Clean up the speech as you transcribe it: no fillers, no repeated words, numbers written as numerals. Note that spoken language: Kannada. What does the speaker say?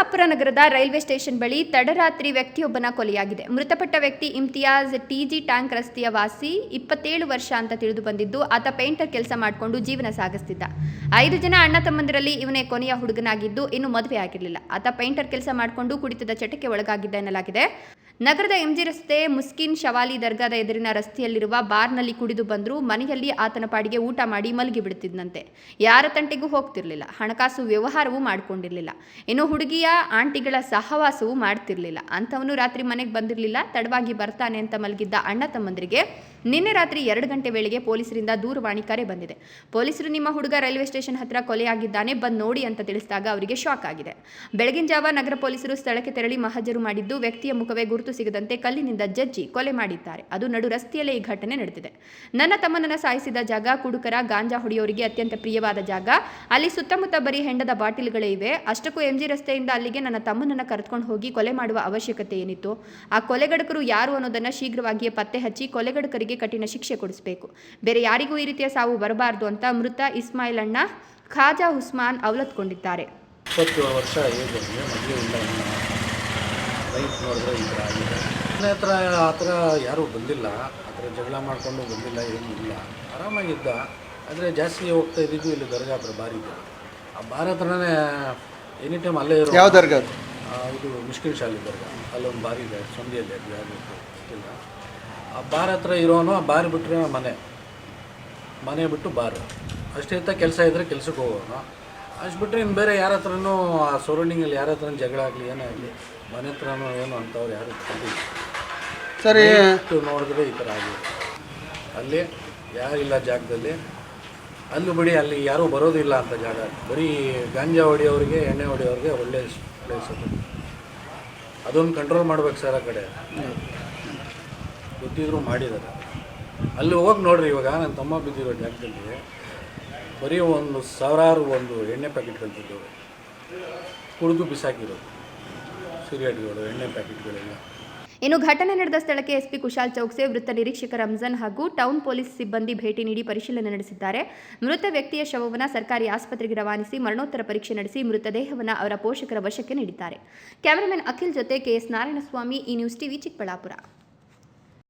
ತಿಮ್ಮಾಪುರ ನಗರದ ರೈಲ್ವೆ ಸ್ಟೇಷನ್ ಬಳಿ ತಡರಾತ್ರಿ ವ್ಯಕ್ತಿಯೊಬ್ಬನ ಕೊಲೆಯಾಗಿದೆ. ಮೃತಪಟ್ಟ ವ್ಯಕ್ತಿ ಇಮ್ತಿಯಾಜ್ ಟಿಜಿ ಟ್ಯಾಂಕ್ ರಸ್ತೆಯ ವಾಸಿ, 27 ವರ್ಷ ಅಂತ ತಿಳಿದು ಬಂದಿದ್ದು, ಆತ ಪೇಂಟರ್ ಕೆಲಸ ಮಾಡಿಕೊಂಡು ಜೀವನ ಸಾಗಿಸ್ತಿದ್ದ. 5 ಜನ ಅಣ್ಣ ತಮ್ಮಂದಿರಲ್ಲಿ ಇವನೇ ಕೊನೆಯ ಹುಡುಗನಾಗಿದ್ದು, ಇನ್ನು ಮದುವೆ ಆಗಿರಲಿಲ್ಲ. ಆತ ಪೇಂಟರ್ ಕೆಲಸ ಮಾಡಿಕೊಂಡು ಕುಡಿತದ ಚಟಕ್ಕೆ ಒಳಗಾಗಿದ್ದ ಎನ್ನಲಾಗಿದೆ. ನಗರದ ಎಂಜಿ ರಸ್ತೆ ಮುಸ್ಕಿನ್ ಶವಾಲಿ ದರ್ಗಾದ ಎದುರಿನ ರಸ್ತೆಯಲ್ಲಿರುವ ಬಾರ್ನಲ್ಲಿ ಕುಡಿದು ಬಂದರೂ ಮನೆಯಲ್ಲಿ ಆತನ ಪಾಡಿಗೆ ಊಟ ಮಾಡಿ ಮಲಗಿ ಬಿಡುತ್ತಿದ್ದಂತೆ. ಯಾರ ತಂಟೆಗೂ ಹೋಗ್ತಿರ್ಲಿಲ್ಲ. ಹಣಕಾಸು ವ್ಯವಹಾರವೂ ಮಾಡಿಕೊಂಡಿರಲಿಲ್ಲ. ಇನ್ನು ಹುಡುಗಿಯ ಆಂಟಿಗಳ ಸಹವಾಸವೂ ಮಾಡ್ತಿರ್ಲಿಲ್ಲ. ಅಂಥವನು ರಾತ್ರಿ ಮನೆಗೆ ಬಂದಿರಲಿಲ್ಲ. ತಡವಾಗಿ ಬರ್ತಾನೆ ಅಂತ ಮಲಗಿದ್ದ ಅಣ್ಣ ತಮ್ಮಂದಿರಿಗೆ ನಿನ್ನೆ ರಾತ್ರಿ 2 ಗಂಟೆ ವೇಳೆಗೆ ಪೊಲೀಸರಿಂದ ದೂರವಾಣಿ ಕರೆ ಬಂದಿದೆ. ಪೊಲೀಸರು ನಿಮ್ಮ ಹುಡುಗ ರೈಲ್ವೆ ಸ್ಟೇಷನ್ ಹತ್ರ ಕೊಲೆಯಾಗಿದ್ದಾನೆ, ಬಂದು ನೋಡಿ ಅಂತ ತಿಳಿಸಿದಾಗ ಅವರಿಗೆ ಶಾಕ್ ಆಗಿದೆ. ಬೆಳಗಿನ ಜಾವ ನಗರ ಪೊಲೀಸರು ಸ್ಥಳಕ್ಕೆ ತೆರಳಿ ಮಹಜರು ಮಾಡಿದ್ದು, ವ್ಯಕ್ತಿಯ ಮುಖವೇ ಗುರುತು ಸಿಗದಂತೆ ಕಲ್ಲಿನಿಂದ ಜಜ್ಜಿ ಕೊಲೆ ಮಾಡಿದ್ದಾರೆ. ಅದು ನಡು ರಸ್ತೆಯಲ್ಲೇ ಈ ಘಟನೆ ನಡೆದಿದೆ. ನನ್ನ ತಮ್ಮನನ್ನ ಸಾಯಿಸಿದ ಜಾಗ ಕುಡುಕರ ಗಾಂಜಾ ಹೊಡೆಯೋರಿಗೆ ಅತ್ಯಂತ ಪ್ರಿಯವಾದ ಜಾಗ. ಅಲ್ಲಿ ಸುತ್ತಮುತ್ತ ಬರೀ ಹೆಂಡದ ಬಾಟಿಲ್ಗಳೇ ಇವೆ. ಅಷ್ಟಕ್ಕೂ ಎಂಜಿ ರಸ್ತೆಯಿಂದ ಅಲ್ಲಿಗೆ ನನ್ನ ತಮ್ಮನನ್ನ ಕರೆದುಕೊಂಡು ಹೋಗಿ ಕೊಲೆ ಮಾಡುವ ಅವಶ್ಯಕತೆ ಏನಿತ್ತು? ಆ ಕೊಲೆಗಡಕರು ಯಾರು ಅನ್ನೋದನ್ನ ಶೀಘ್ರವಾಗಿಯೇ ಪತ್ತೆ ಹಚ್ಚಿ ಕೊಲೆಗಡಕರಿಗೆ ಕಠಿಣ ಶಿಕ್ಷೆ ಕೊಡಿಸಬೇಕು. ಬೇರೆ ಯಾರಿಗೂ ಈ ರೀತಿಯ ಸಾವು ಬರಬಾರದು ಅಂತ ಮೃತ ಇಸ್ಮಾಯಿಲ್ ಅಣ್ಣ ಖಾಜಾ ಉಸ್ಮಾನ್ ಅವಲತ್ಕೊಂಡಿದ್ದಾರೆ. 20 ವರ್ಷ ಏಜ್ ಮದುವೆ ಇಲ್ಲ, ಲೈಫ್ ನೋಡಿದ್ರೆ ಈ ಥರ ಆಗಿದೆ. ಮನೆ ಹತ್ರ ಆ ಥರ ಯಾರೂ ಬಂದಿಲ್ಲ, ಆ ಥರ ಜಗಳ ಮಾಡಿಕೊಂಡು ಬಂದಿಲ್ಲ, ಏನೂ ಇಲ್ಲ, ಆರಾಮಾಗಿದ್ದ. ಆದರೆ ಜಾಸ್ತಿ ಹೋಗ್ತಾ ಇದ್ದಿದ್ದು ಇಲ್ಲಿ ದರ್ಗಾ ಹತ್ರ ಬಾರ್ ಇದೆ. ಆ ಬಾರ್ ಹತ್ರನೇ ಎನಿ ಟೈಮ್ ಅಲ್ಲೇ ಇರೋ. ಯಾವ ದರ್ಗಾ? ಇದು ಮುಷ್ಕಿಲ್ ಶಾಲಿ ದರ್ಗಾ, ಅಲ್ಲೊಂದು ಬಾರ್ ಇದೆ ಸಂಧಿಯಲ್ಲಿ, ಅದು ಯಾರು ಗೊತ್ತಿಲ್ಲ. ಆ ಬಾರ್ ಹತ್ರ ಇರೋನು ಆ ಬಾರ್ ಬಿಟ್ಟರೆ ಮನೆ ಬಿಟ್ಟು ಬಾರು ಅಷ್ಟೇ ಇತ್ತ. ಕೆಲಸ ಇದ್ದರೆ ಕೆಲ್ಸಕ್ಕೆ ಹೋಗೋನು ಅಷ್ಟು ಬಿಟ್ಟರೆ ಇನ್ನು ಬೇರೆ ಯಾರ ಹತ್ರನೂ ಆ ಸರೌಂಡಿಂಗಲ್ಲಿ ಯಾರ ಹತ್ರ ಜಗಳ ಆಗಲಿ ಏನೇ ಆಗಲಿ ಮನೆ ಹತ್ರನೂ ಏನು ಅಂಥವ್ರು ಯಾರು ಬಂದಿಲ್ಲ. ಸರಿ, ನೋಡಿದ್ರೆ ಈ ಥರ ಆಗಿದೆ. ಅಲ್ಲಿ ಯಾರಿಲ್ಲ ಜಾಗದಲ್ಲಿ, ಅಲ್ಲೂ ಬಿಡಿ, ಅಲ್ಲಿ ಯಾರೂ ಬರೋದಿಲ್ಲ ಅಂತ ಜಾಗ. ಬರೀ ಗಾಂಜಾ ಹೊಡಿಯೋರಿಗೆ, ಎಣ್ಣೆ ಹೊಡಿಯೋರಿಗೆ ಒಳ್ಳೆ ಪ್ಲೇಸ್ ಅದು. ಅದೊಂದು ಕಂಟ್ರೋಲ್ ಮಾಡ್ಬೇಕು ಸರ್. ಆ ಕಡೆ ಗೊತ್ತಿದ್ರು ಮಾಡಿದ್ದಾರೆ. ಅಲ್ಲಿ ಹೋಗಿ ನೋಡ್ರಿ, ಇವಾಗ ನನ್ನ ತಮ್ಮ ಬಿದ್ದಿರೋ ಜಾಗದಲ್ಲಿ ಬರೀ ಸಾವಿರಾರು ಎಣ್ಣೆ ಪ್ಯಾಕೆಟ್ಗಳು ಬಿದ್ದವು, ಕುಡಿದು ಬಿಸಾಕಿರೋದು ಸಿಗರೇಟ್ಗಳು, ಎಣ್ಣೆ ಪ್ಯಾಕೆಟ್ಗಳೆಲ್ಲ. ಇನ್ನು ಘಟನೆ ನಡೆದ ಸ್ಥಳಕ್ಕೆ ಎಸ್ಪಿ ಕುಶಾಲ್ ಚೌಕ್ಸೆ, ವೃತ್ತ ನಿರೀಕ್ಷಕ ರಂಜಾನ್ ಹಾಗೂ ಟೌನ್ ಪೊಲೀಸ್ ಸಿಬ್ಬಂದಿ ಭೇಟಿ ನೀಡಿ ಪರಿಶೀಲನೆ ನಡೆಸಿದ್ದಾರೆ. ಮೃತ ವ್ಯಕ್ತಿಯ ಶವವನ್ನು ಸರ್ಕಾರಿ ಆಸ್ಪತ್ರೆಗೆ ರವಾನಿಸಿ ಮರಣೋತ್ತರ ಪರೀಕ್ಷೆ ನಡೆಸಿ ಮೃತದೇಹವನ್ನು ಅವರ ಪೋಷಕರ ವಶಕ್ಕೆ ನೀಡಿದ್ದಾರೆ. ಕ್ಯಾಮರಾಮನ್ ಅಖಿಲ್ ಜೊತೆ ಕೆಎಸ್ ನಾರಾಯಣಸ್ವಾಮಿ, ಈ ನ್ಯೂಸ್ ಟಿವಿ, ಚಿಕ್ಕಬಳ್ಳಾಪುರ.